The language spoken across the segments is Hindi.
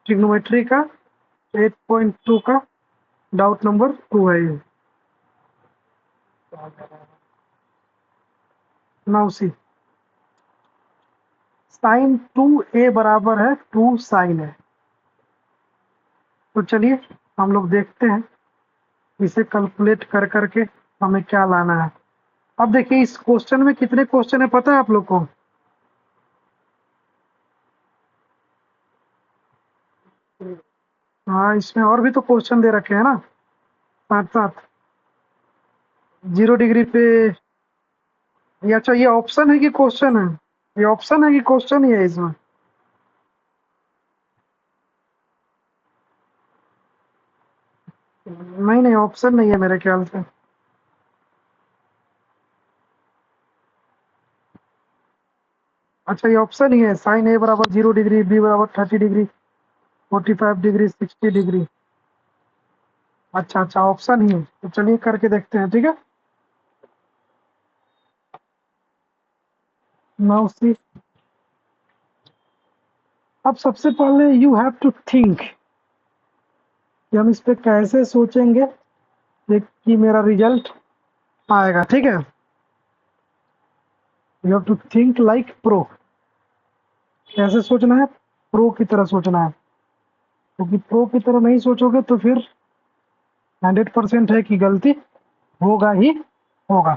ट्रिग्नोमेट्री का 8.2 का डाउट नंबर 2 है ये। नाउ सी साइन 2a बराबर है 2 साइन है। तो चलिए हम लोग देखते हैं इसे कैलकुलेट कर करके हमें क्या लाना है। अब देखिए इस क्वेश्चन में कितने क्वेश्चन है पता है आप लोग को? हाँ, इसमें और भी तो क्वेश्चन दे रखे हैं ना साथ साथ। 0 डिग्री पे ये, अच्छा ये ऑप्शन है कि क्वेश्चन है? ये ऑप्शन है कि क्वेश्चन ही है इसमें? नहीं नहीं, ऑप्शन नहीं है मेरे ख्याल से। अच्छा ये ऑप्शन ही है, साइन ए बराबर 0 डिग्री, बी बराबर 30 डिग्री, 45 डिग्री, 60 डिग्री। अच्छा अच्छा, ऑप्शन ही है, तो चलिए करके देखते हैं, ठीक है। नाउ सी, अब सबसे पहले यू हैव टू थिंक कि हम इस पे कैसे सोचेंगे कि मेरा रिजल्ट आएगा, ठीक है। You have to think like pro. कैसे सोचना है? प्रो की तरह सोचना है, क्योंकि प्रो की तरह नहीं सोचोगे तो फिर 100% है कि गलती होगा ही होगा।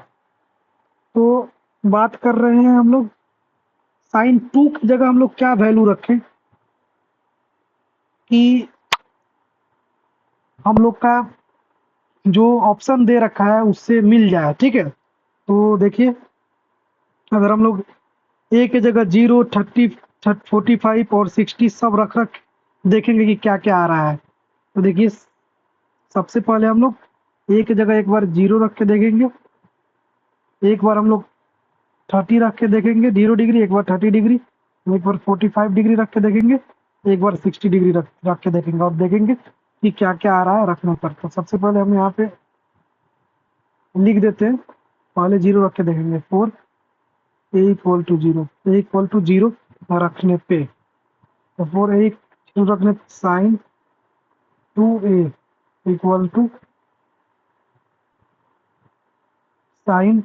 तो बात कर रहे हैं हम लोग, साइन 2 की जगह हम लोग क्या वैल्यू रखें कि हम लोग का जो ऑप्शन दे रखा है उससे मिल जाए, ठीक है। तो देखिए, अगर हम लोग ए की जगह 0, 30, 45 और 60 सब रख रख देखेंगे कि क्या क्या आ रहा है। तो देखिए, सबसे पहले हम लोग ए की जगह एक बार 0 रख के देखेंगे, एक बार हम लोग 30 रख के देखेंगे 0 डिग्री, एक बार 30 डिग्री, एक बार 45 डिग्री रख के देखेंगे, एक बार 60 डिग्री रख के देखेंगे और देखेंगे कि क्या क्या आ रहा है रखने पर। तो सबसे पहले हम यहाँ पे लिख देते हैं, पहले 0 रख के देखेंगे। 4 a equal to 0, a equal to 0 रखने पे, तो 4 ए 0 रखने sine 2a equal to sine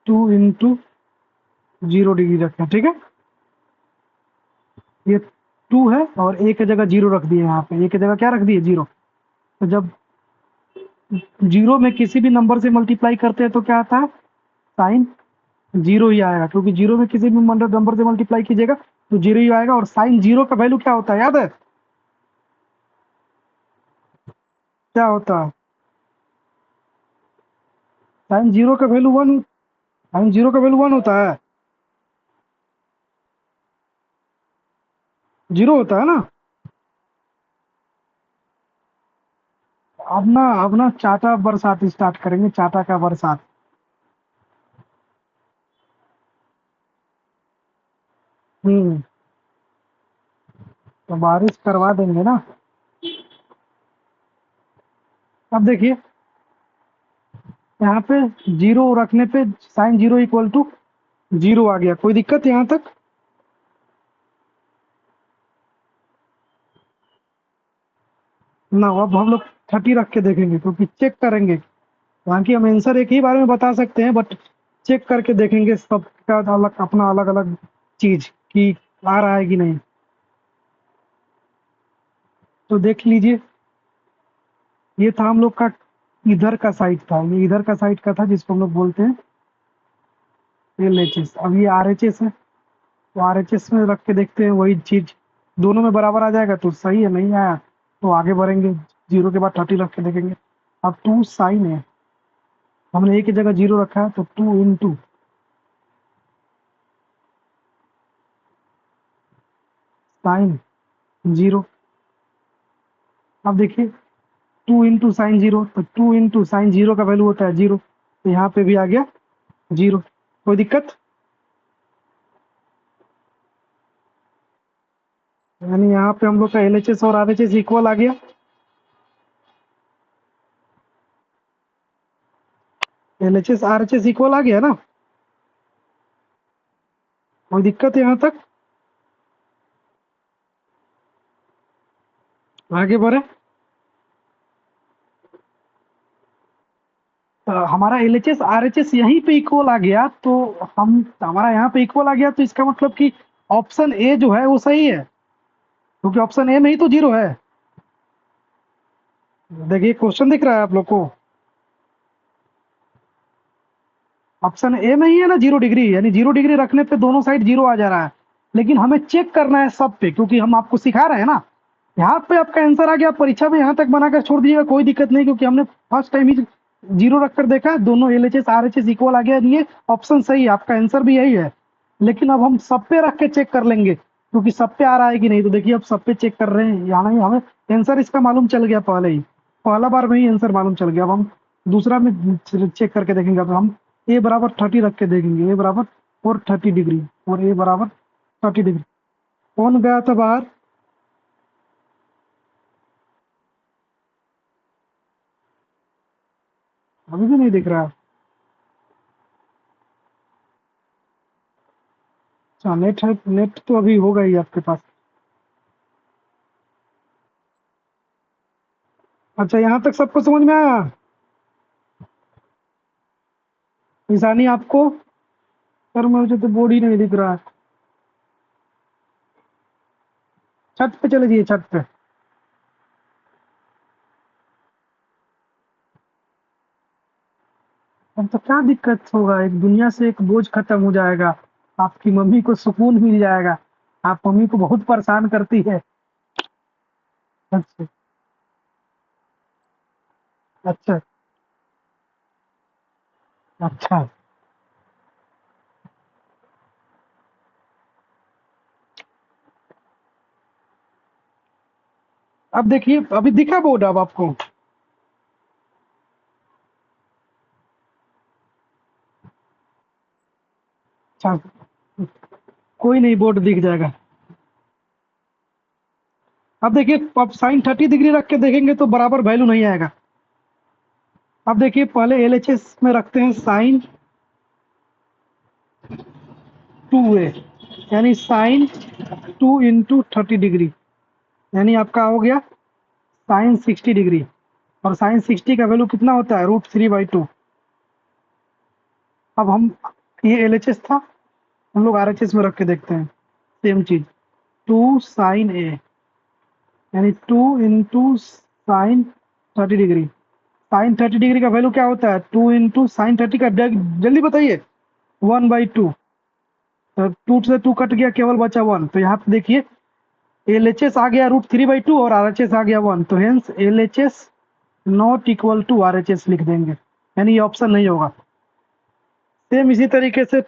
2 × 0 degree रखें, ठीक है। ये 2 है और ए की जगह 0 रख दिए, यहाँ पे ए की जगह क्या रख दिए? 0। तो जब 0 में किसी भी नंबर से मल्टीप्लाई करते हैं तो क्या आता है? साइन 0 ही आएगा, क्योंकि 0 में किसी भी नंबर से मल्टीप्लाई कीजिएगा तो 0 ही आएगा। और साइन 0 का वैल्यू क्या होता है याद है? क्या होता है? साइन 0 का वैल्यू 1, साइन 0 का वैल्यू 1 होता है, 0 होता है ना। अब ना चाटा बरसात स्टार्ट करेंगे, चाटा का बरसात। हम्म, तो बारिश करवा देंगे ना। अब देखिए, यहाँ पे 0 रखने पे साइन 0 इक्वल टू 0 आ गया, कोई दिक्कत यहाँ तक? ना, अब हम लोग 30 रख के देखेंगे, क्योंकि चेक करेंगे। हालांकि हम आंसर एक ही बारे में बता सकते हैं, बट चेक करके देखेंगे सबका अलग, अपना अलग अलग चीज कि आ रहा है कि नहीं। तो देख लीजिए, ये था हम लोग का इधर का साइड था, ये इधर का साइड का था जिसको हम लोग बोलते हैं LHS। अब ये RHS है, तो RHS में रख के देखते हैं वही चीज, दोनों में बराबर आ जाएगा तो सही है, नहीं आया तो आगे बढ़ेंगे, 0 के बाद 30 रख के देखेंगे। अब 2 साइन है, हमने एक की जगह 0 रखा है तो 2 × साइन 0। अब देखिए, 2 × साइन 0, तो 2 × साइन 0 का वैल्यू होता है 0, तो यहाँ पे भी आ गया 0। कोई दिक्कत? यानी यहाँ पे हम लोग का LHS और RHS इक्वल आ गया। LHS RHS इक्वल आ गया ना, कोई दिक्कत है यहाँ तक? आगे बढ़े। हमारा LHS RHS यहीं पे इक्वल आ गया, तो हम हमारा यहाँ पे इक्वल आ गया, तो इसका मतलब कि ऑप्शन ए जो है वो सही है, क्योंकि ऑप्शन ए में ही तो जीरो है। देखिए क्वेश्चन दिख रहा है आप लोग को, ऑप्शन ए में ही है ना 0 डिग्री, यानी 0 डिग्री रखने पे दोनों साइड जीरो आ जा रहा है। लेकिन हमें चेक करना है सब पे, क्योंकि हम आपको सिखा रहे हैं ना। यहाँ पे आपका आंसर आ गया, परीक्षा में यहाँ तक बनाकर छोड़ दिएगा कोई दिक्कत नहीं, क्योंकि हमने फर्स्ट टाइम ही जीरो रखकर देखा, दोनों LHS RHS इक्वल आ गया, ये ऑप्शन सही है, आपका आंसर भी यही है। लेकिन अब हम सब पे रख के चेक कर लेंगे, क्योंकि सब पे आ रहा है कि नहीं। तो देखिए अब सब पे चेक कर रहे हैं, यहाँ नहीं, हमें आंसर इसका मालूम चल गया पहले ही, पहला बार में ही आंसर मालूम चल गया। अब हम दूसरा में चेक करके देखेंगे। अब हम ए बराबर 30 रख के देखेंगे, ए बराबर और 30 डिग्री, और ए बराबर 30 डिग्री। कौन गया था बाहर? अभी भी नहीं दिख रहा। अच्छा नेट है, नेट तो अभी होगा ही आपके पास। अच्छा यहाँ तक सबको समझ में आया? निशानी आपको? सर मुझे तो बोर्ड ही नहीं दिख रहा है। छत पे चले जाइए, छत पे। अब तो क्या दिक्कत होगा, एक दुनिया से एक बोझ खत्म हो जाएगा, आपकी मम्मी को सुकून मिल जाएगा। आप मम्मी को बहुत परेशान करती है। अच्छा। अच्छा। अच्छा। अब देखिए अभी दिखा बोर्ड अब आपको? अच्छा, कोई नहीं, बोर्ड दिख जाएगा। अब देखिए, अब साइन 30 डिग्री रख के देखेंगे तो बराबर वैल्यू नहीं आएगा। अब देखिए पहले LHS में रखते हैं साइन 2a, यानी साइन 2 × 30 डिग्री, यानी आपका हो गया साइन 60 डिग्री। और साइन 60 का वैल्यू कितना होता है? √3/2। अब हम, ये LHS था, हम लोग RHS में रख के देखते हैं सेम चीज। 2 sin a, यानी 2 × sin 30 डिग्री। साइन 30 डिग्री का वैल्यू क्या होता है? 2 × sin 30 का जल्दी बताइए। 1/2। तो 2 से 2 कट गया, केवल बचा 1। तो यहाँ पे देखिए LHS आ गया √3/2 और RHS आ गया 1, तो hence LHS not equal to RHS लिख देंगे, यानी ये ऑप्शन नहीं होगा। सेम इसी तरीके से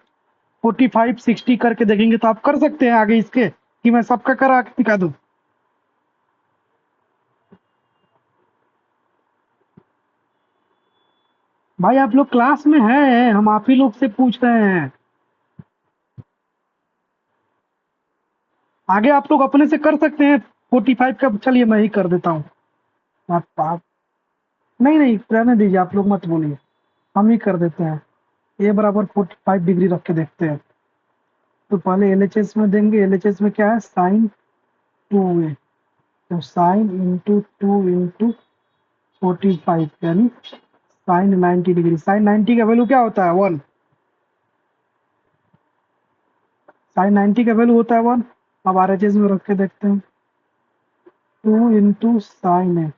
45 60 करके देखेंगे, तो आप कर सकते हैं आगे इसके, कि मैं सबका करा के दिखा दूं। भाई आप लोग क्लास में हैं, हम आप ही लोग से पूछ रहे हैं। आगे आप लोग अपने से कर सकते हैं 45 का, चलिए मैं ही कर देता हूँ। आप नहीं नहीं, रहने दीजिए, आप लोग मत बोलिए, हम ही कर देते हैं। ए बराबर 45 डिग्री रख के देखते हैं। तो पहले LHS में देंगे, LHS में क्या है? साइन 2a, तो साइन इंटू 2 × 45, यानी साइन 90 डिग्री। साइन 90 का वैल्यू क्या होता है? 1। साइन 90 का वैल्यू होता है 1। अब RHS में रख के देखते हैं। 2 × sin a,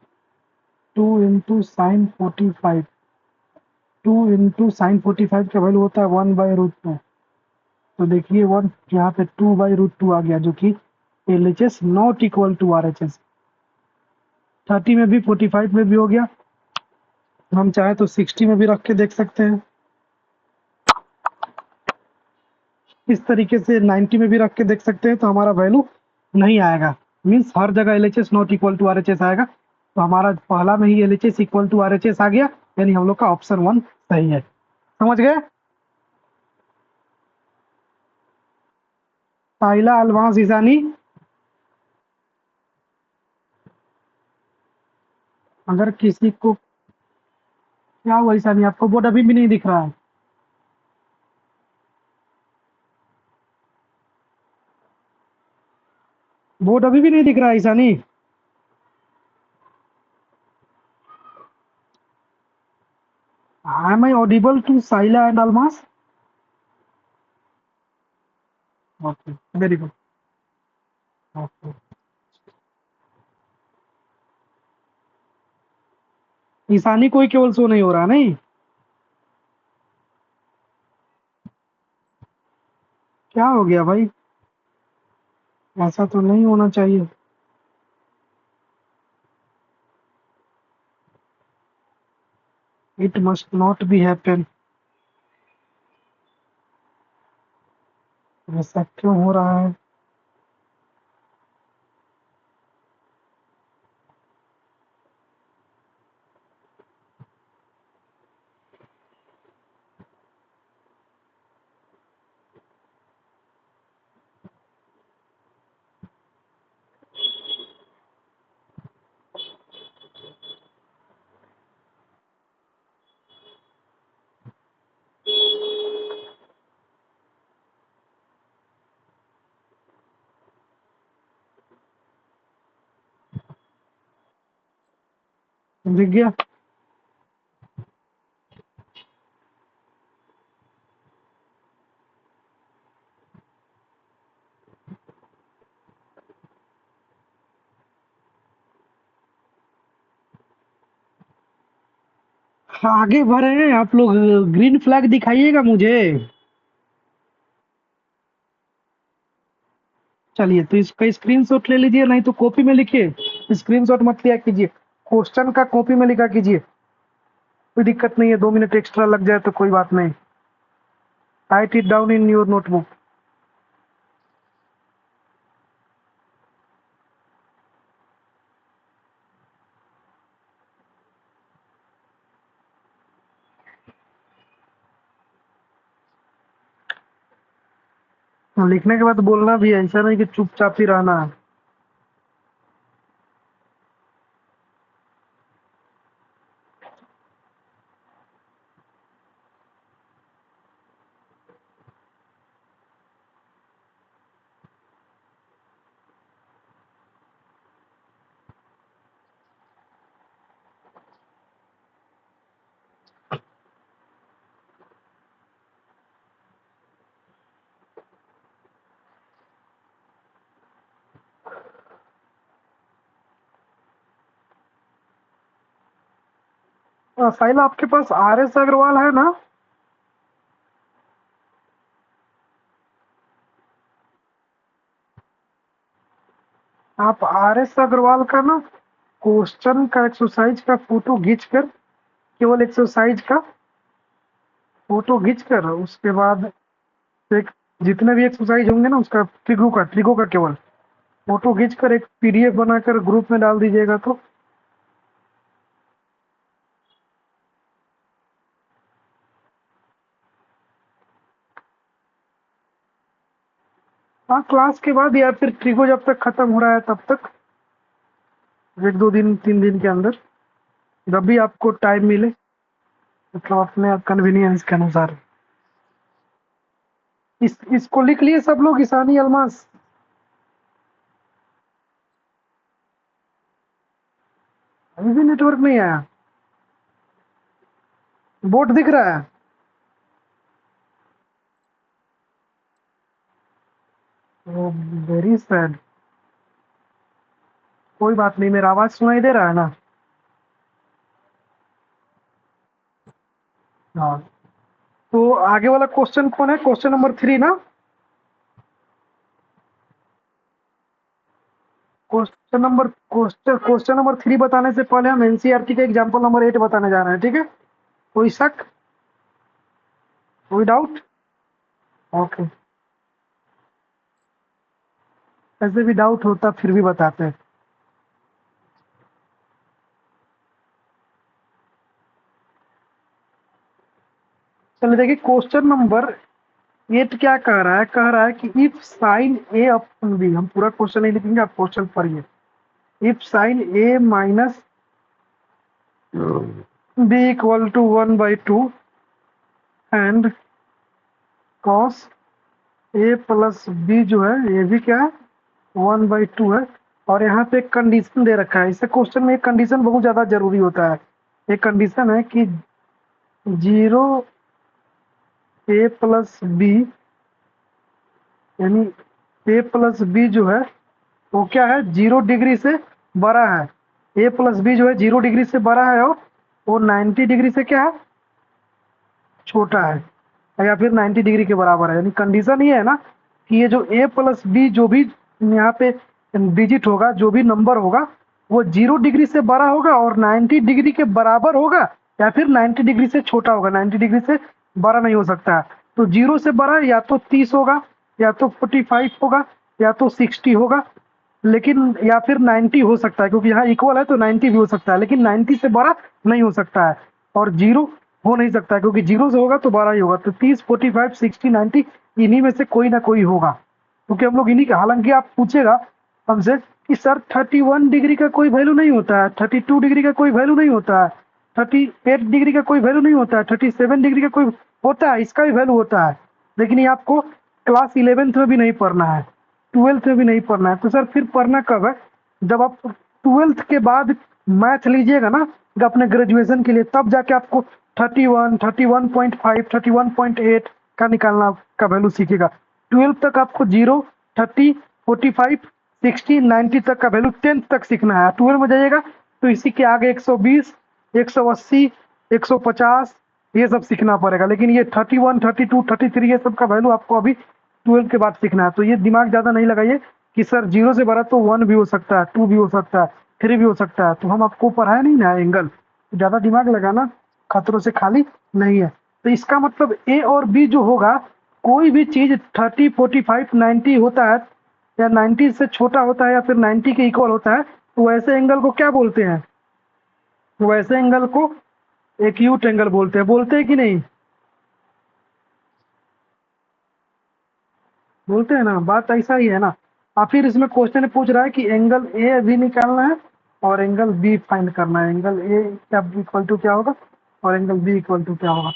2 × sin 45, 2 × sin 45 का वैल्यू होता है 1/√2। तो देखिए 1 यहाँ पे 2/√2 आ गया, जो कि LHS not equal to RHS। 30 में भी 45 में भी हो गया, हम चाहे तो 60 में भी रख के देख सकते हैं। इस तरीके से 90 में भी रख के देख सकते हैं, तो हमारा वैल्यू नहीं आएगा। मीन्स हर जगह LHS not equal to RHS आएगा। तो हमारा पहला में ही LHS इक्वल टू RHS आ गया, यानी हम लोग का ऑप्शन 1 सही है। समझ गए? साहिला अलवास ईसानी, अगर किसी को क्या हुआ ईसानी, आपको बोर्ड अभी भी नहीं दिख रहा है? बोर्ड अभी भी नहीं दिख रहा है Ishani? audible to Saila and Almas? Okay, very good. Okay. Ishani कोई केवल शो नहीं हो रहा नहीं? क्या हो गया भाई? ऐसा तो नहीं होना चाहिए। It must not be happen। ऐसा क्यों हो रहा है? दिख गया? आगे बढ़ रहे हैं आप लोग। ग्रीन फ्लैग दिखाइएगा मुझे। चलिए तो इसका स्क्रीनशॉट ले लीजिए, नहीं तो कॉपी में लिखिए। स्क्रीनशॉट मत लिया कीजिए, क्वेश्चन का कॉपी में लिखा कीजिए। कोई दिक्कत नहीं है, 2 मिनट एक्स्ट्रा लग जाए तो कोई बात नहीं। Right it down in your notebook. लिखने के बाद बोलना भी है, ऐसा नहीं कि चुपचाप ही रहना है। साहिल, आपके पास RS अग्रवाल है ना? आप RS अग्रवाल का ना क्वेश्चन का एक्सरसाइज का फोटो खींच कर, केवल एक्सरसाइज का फोटो खींच कर, उसके बाद एक जितने भी एक्सरसाइज होंगे ना उसका ट्रिगो का केवल फोटो खींच कर एक PDF बनाकर ग्रुप में डाल दीजिएगा तो। हाँ, क्लास के बाद या फिर ट्रिगो जब तक खत्म हो रहा है तब तक, 1 2 दिन 3 दिन के अंदर, जब भी आपको टाइम मिले, मतलब अपने कन्वीनियंस के अनुसार। इसको लिख लिए सब लोग, ईशानी अलमास? अभी भी नेटवर्क नहीं आया? बोर्ड दिख रहा है? Very sad. कोई बात नहीं, मेरा आवाज सुनाई दे रहा है ना? हाँ। तो आगे वाला क्वेश्चन कौन है? क्वेश्चन नंबर 3 ना? क्वेश्चन नंबर 3 बताने से पहले हम NCERT के एग्जाम्पल नंबर 8 बताने जा रहे हैं, ठीक है? कोई शक, कोई डाउट? ओके। ऐसे भी डाउट होता फिर भी बताते हैं। चलिए देखिए, क्वेश्चन नंबर 8 क्या कह रहा है? कह रहा है कि if sine A upon B, हम पूरा क्वेश्चन नहीं लिखेंगे, आप क्वेश्चन पढ़िए। If sine A minus B equal to 1/2 and cos A plus B जो है ये भी क्या है? 1/2 है। और यहाँ पे एक कंडीशन दे रखा है। इसे क्वेश्चन में एक कंडीशन बहुत ज्यादा जरूरी होता है। एक कंडीशन है कि जीरो ए प्लस बी, यानी ए प्लस बी जो है वो क्या है, 0 डिग्री से बड़ा है। ए प्लस बी जो है 0 डिग्री से बड़ा है, और वो 90 डिग्री से क्या है, छोटा है, या फिर 90 डिग्री के बराबर है। यानी कंडीशन ये है ना कि ये जो ए प्लस बी जो भी यहाँ पे डिजिट होगा, जो भी नंबर होगा, वो 0 डिग्री से बड़ा होगा और 90 डिग्री के बराबर होगा, या फिर 90 डिग्री से छोटा होगा, 90 डिग्री से बड़ा नहीं हो सकता है। तो 0 से बड़ा या तो 30 होगा, या तो 45 होगा, या तो 60 होगा, लेकिन या फिर 90 हो सकता है, क्योंकि यहाँ इक्वल है तो 90 भी हो सकता है, लेकिन 90 से बड़ा नहीं हो सकता है। और 0 हो नहीं सकता है, क्योंकि 0 से होगा तो बड़ा ही होगा। तो 30, 45, 60, 90 इन्हीं में से कोई ना कोई होगा, क्योंकि हम लोग इन्हीं का, हालांकि आप पूछेगा हमसे कि सर 31 डिग्री का कोई वैल्यू नहीं होता है, 32 डिग्री का कोई वैल्यू नहीं होता है, 38 डिग्री का कोई वैल्यू नहीं होता है, 37 डिग्री का कोई होता है, इसका भी वैल्यू होता है, लेकिन ये आपको क्लास 11th में भी नहीं पढ़ना है, 12th में भी नहीं पढ़ना है। तो सर फिर पढ़ना कब है, जब आप 12th के बाद मैथ लीजिएगा ना, जब अपने ग्रेजुएशन के लिए, तब जाके आपको 31, 31.5, 31.8 का निकालना का वैल्यू सीखेगा। 12 तक आपको 0, 30, 45, 60, 90 तक का वैल्यू 10th तक सीखना है। 12 में जाइएगा तो इसी के आगे 120, 180, 150 ये सब सीखना पड़ेगा, लेकिन ये 31, 32, 33 ये सब का वैल्यू आपको अभी 12 के बाद सीखना है। तो ये दिमाग ज़्यादा नहीं लगाइए कि सर 0 से बड़ा तो 1 भी हो सकता है, 2 भी हो सकता है, 3 भी हो सकता है। तो हम आपको पढ़ाए नहीं ना एंगल, तो ज़्यादा दिमाग लगाना खतरों से खाली नहीं है। तो इसका मतलब ए और बी जो होगा, कोई भी चीज़ 30, 45, 90 होता है, या 90 से छोटा होता है, या फिर 90 के इक्वल होता है, तो वैसे एंगल को क्या बोलते हैं, वैसे एंगल को एक्यूट एंगल बोलते हैं कि नहीं, बोलते हैं ना, बात ऐसा ही है ना। और फिर इसमें क्वेश्चन पूछ रहा है कि एंगल ए भी निकालना है और एंगल बी फाइंड करना है। एंगल ए क्या इक्वल टू क्या होगा और एंगल बी इक्वल टू क्या होगा।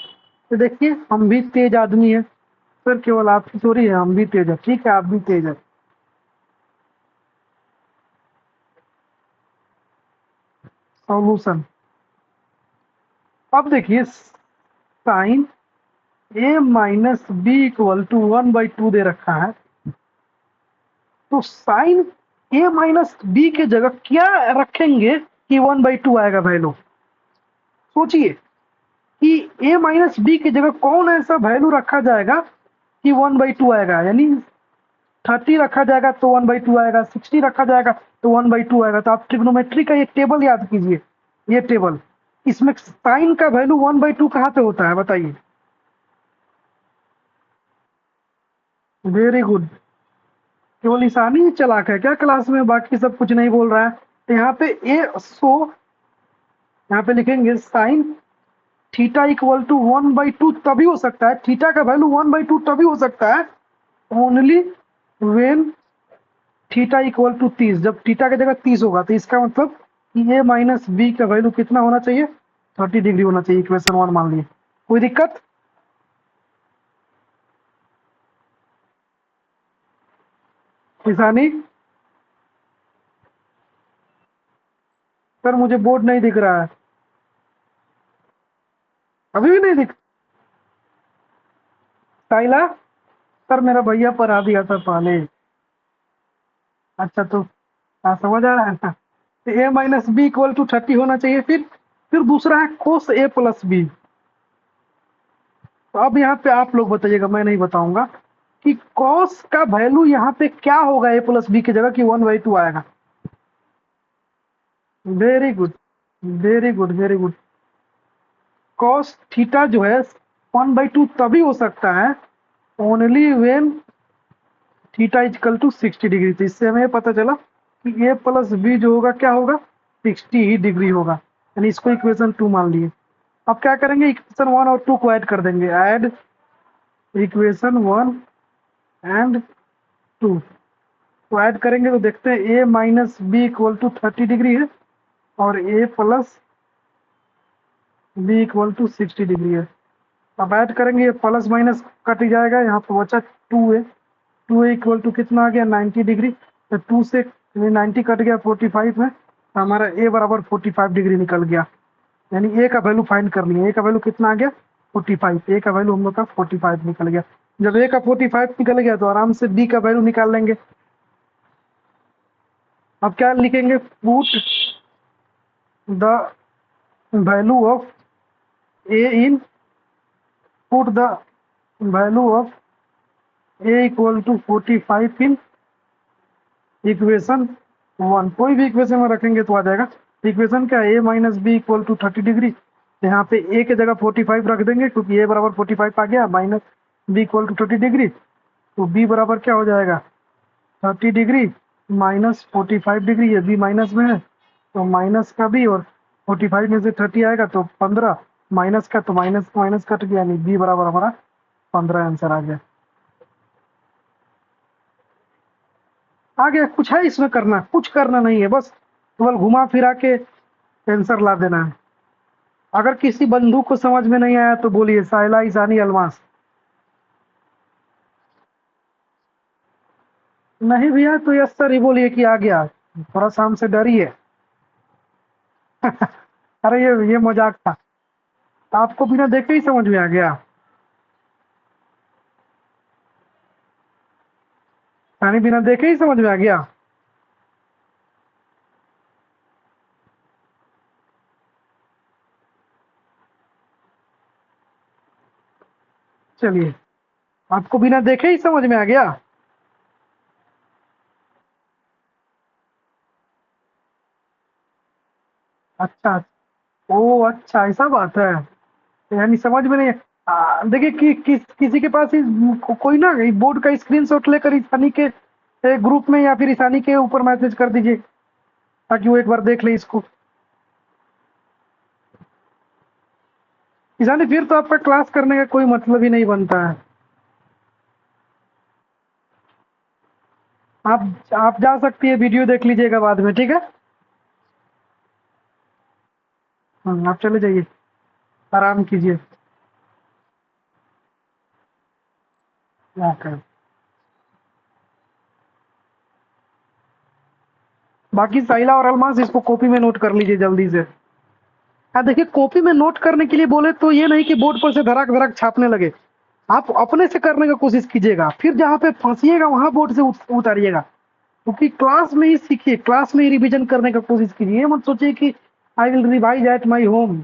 तो देखिए हम भी तेज आदमी है सर, केवल आपकी थोड़ी है, हम भी तेज है, ठीक है आप भी तेज है। सॉल्यूशन, अब देखिए sine A minus B equal to 1/2 दे रखा है, तो साइन ए माइनस बी के जगह क्या रखेंगे कि 1/2 आएगा वैल्यू। सोचिए कि ए माइनस बी की जगह कौन ऐसा वैल्यू रखा जाएगा कि 1/2 आएगा। यानी 30 रखा जाएगा तो 1/2 आएगा, 60 रखा जाएगा तो 1/2 आएगा। तो आप ट्रिग्नोमेट्री का ये टेबल याद कीजिए, ये टेबल, इसमें साइन का वैल्यू 1/2 कहाँ पे होता है बताइए। वेरी गुड, केवल ईशानी ही चलाक है क्या क्लास में, बाकी सब कुछ नहीं बोल रहा है। तो यहाँ पे ए सो यहाँ पे लिखेंगे साइन थीटा इक्वल टू 1/2 तभी हो सकता है, थीटा का वैल्यू 1/2 तभी हो सकता है only when theta equal to 30, जब थीटा की जगह 30 होगा। तो इसका मतलब कि ए माइनस बी का वैल्यू कितना होना चाहिए, 30 डिग्री होना चाहिए। इक्वेशन 1 मान लिए, कोई दिक्कत। ईशानी सर मुझे बोर्ड नहीं दिख रहा है, अभी भी नहीं दिख। साइला सर मेरा भैया पढ़ा दिया था पहले। अच्छा तो हाँ समझ आ रहा है ना। तो ए माइनस बी इक्वल टू 30 होना चाहिए। फिर दूसरा है कोस ए प्लस बी। तो अब यहाँ पे आप लोग बताइएगा, मैं नहीं बताऊंगा कि कॉस का वैल्यू यहाँ पे क्या होगा ए प्लस बी की जगह कि 1/2 आएगा। Very good, very good, very good. Cos theta जो है 1/2 तभी हो सकता है only when theta equal to 60 degree. तो इससे हमें पता चला कि ए प्लस बी जो होगा क्या होगा, 60 ही डिग्री होगा। यानी इसको इक्वेशन 2 मान लिए। अब क्या करेंगे, इक्वेशन 1 और 2 को ऐड कर देंगे, ऐड इक्वेशन 1 एंड 2 तो ऐड करेंगे तो देखते हैं a minus B equal to 30 degree है और a plus b equal to 60 degree है। अब ऐड करेंगे, ये प्लस माइनस कट जाएगा, यहाँ पर बचा 2 है, 2 इक्वल टू कितना आ गया 90 डिग्री। तो 2 से 90 कट गया 45 में, तो हमारा ए बराबर 45 डिग्री निकल गया। यानी ए का वैल्यू फाइंड कर लिया। ए का वैल्यू कितना आ गया 45। ए का वैल्यू हम लोग का 45 निकल गया। जब ए का 45 निकल गया तो आराम से बी का वैल्यू निकाल लेंगे। अब क्या लिखेंगे, put the value of A in, put the value of A equal to 45 in equation 1। कोई भी इक्वेशन में रखेंगे तो आ जाएगा। इक्वेशन क्या, a minus B equal to 30 degree. यहाँ पे ए के जगह 45 रख देंगे क्योंकि ए बराबर 45 आ गया, minus B equal to 30 degree. तो बी बराबर क्या हो जाएगा 30 डिग्री माइनस 45 डिग्री। ये बी माइनस में है तो माइनस का बी, और 45 में से 30 आएगा तो 15, माइनस का तो माइनस माइनस कट गया, यानी बी बराबर हमारा 15 आंसर आ गया। आ गया। कुछ है इसमें करना, कुछ करना नहीं है, बस केवल घुमा फिरा के आंसर ला देना है। अगर किसी बंधु को समझ में नहीं आया तो बोलिए साइला ईसानी अलमास। नहीं भैया तो यस सर ही बोलिए कि आ गया। थोड़ा सा हमसे डरिए। अरे ये मजाक था। आपको बिना देखे ही समझ में आ गया। यानी बिना देखे ही समझ में आ गया। चलिए, आपको बिना देखे ही समझ में आ गया। अच्छा। ओ अच्छा, ऐसा बात है। यानी समझ में नहीं। देखिए किसी के पास कोई ना बोर्ड का स्क्रीनशॉट लेकर ईशानी के ग्रुप में या फिर ईशानी के ऊपर मैसेज कर दीजिए ताकि वो एक बार देख ले इसको। ईशानी फिर तो आपका क्लास करने का कोई मतलब ही नहीं बनता है। आप जा सकती है, वीडियो देख लीजिएगा बाद में, ठीक है। आप चले जाइए, आराम कीजिए। ओके। बाकी साइला और अलमास इसको कॉपी में नोट कर लीजिए जल्दी से। हाँ देखिए, कॉपी में नोट करने के लिए बोले तो ये नहीं कि बोर्ड पर से धड़ाक धड़ाक छापने लगे। आप अपने से करने की कोशिश कीजिएगा, फिर जहाँ पे फंसिएगा वहां बोर्ड से उतारिएगा। क्योंकि क्लास में ही सीखिए, क्लास में ही रिवीजन करने का कोशिश कीजिए। ये मत सोचिए कि I will revise at my home.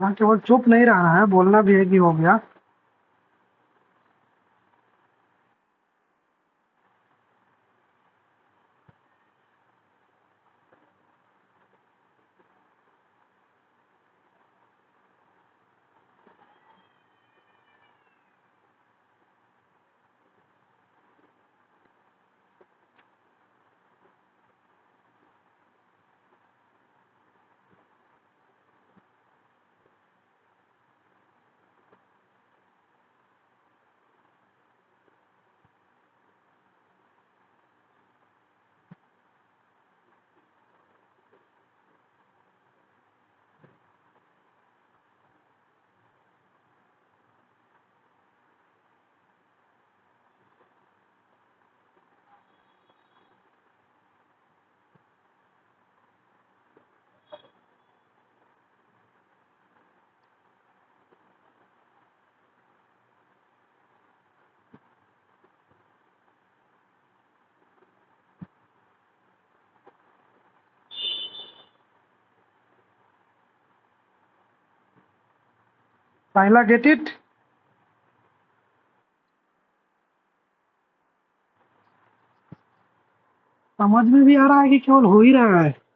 हाँ, केवल चुप नहीं रहना है, बोलना भी है कि हो गया। पहला गेट इट। समझ में भी आ रहा है कि केवल हो ही रहा है।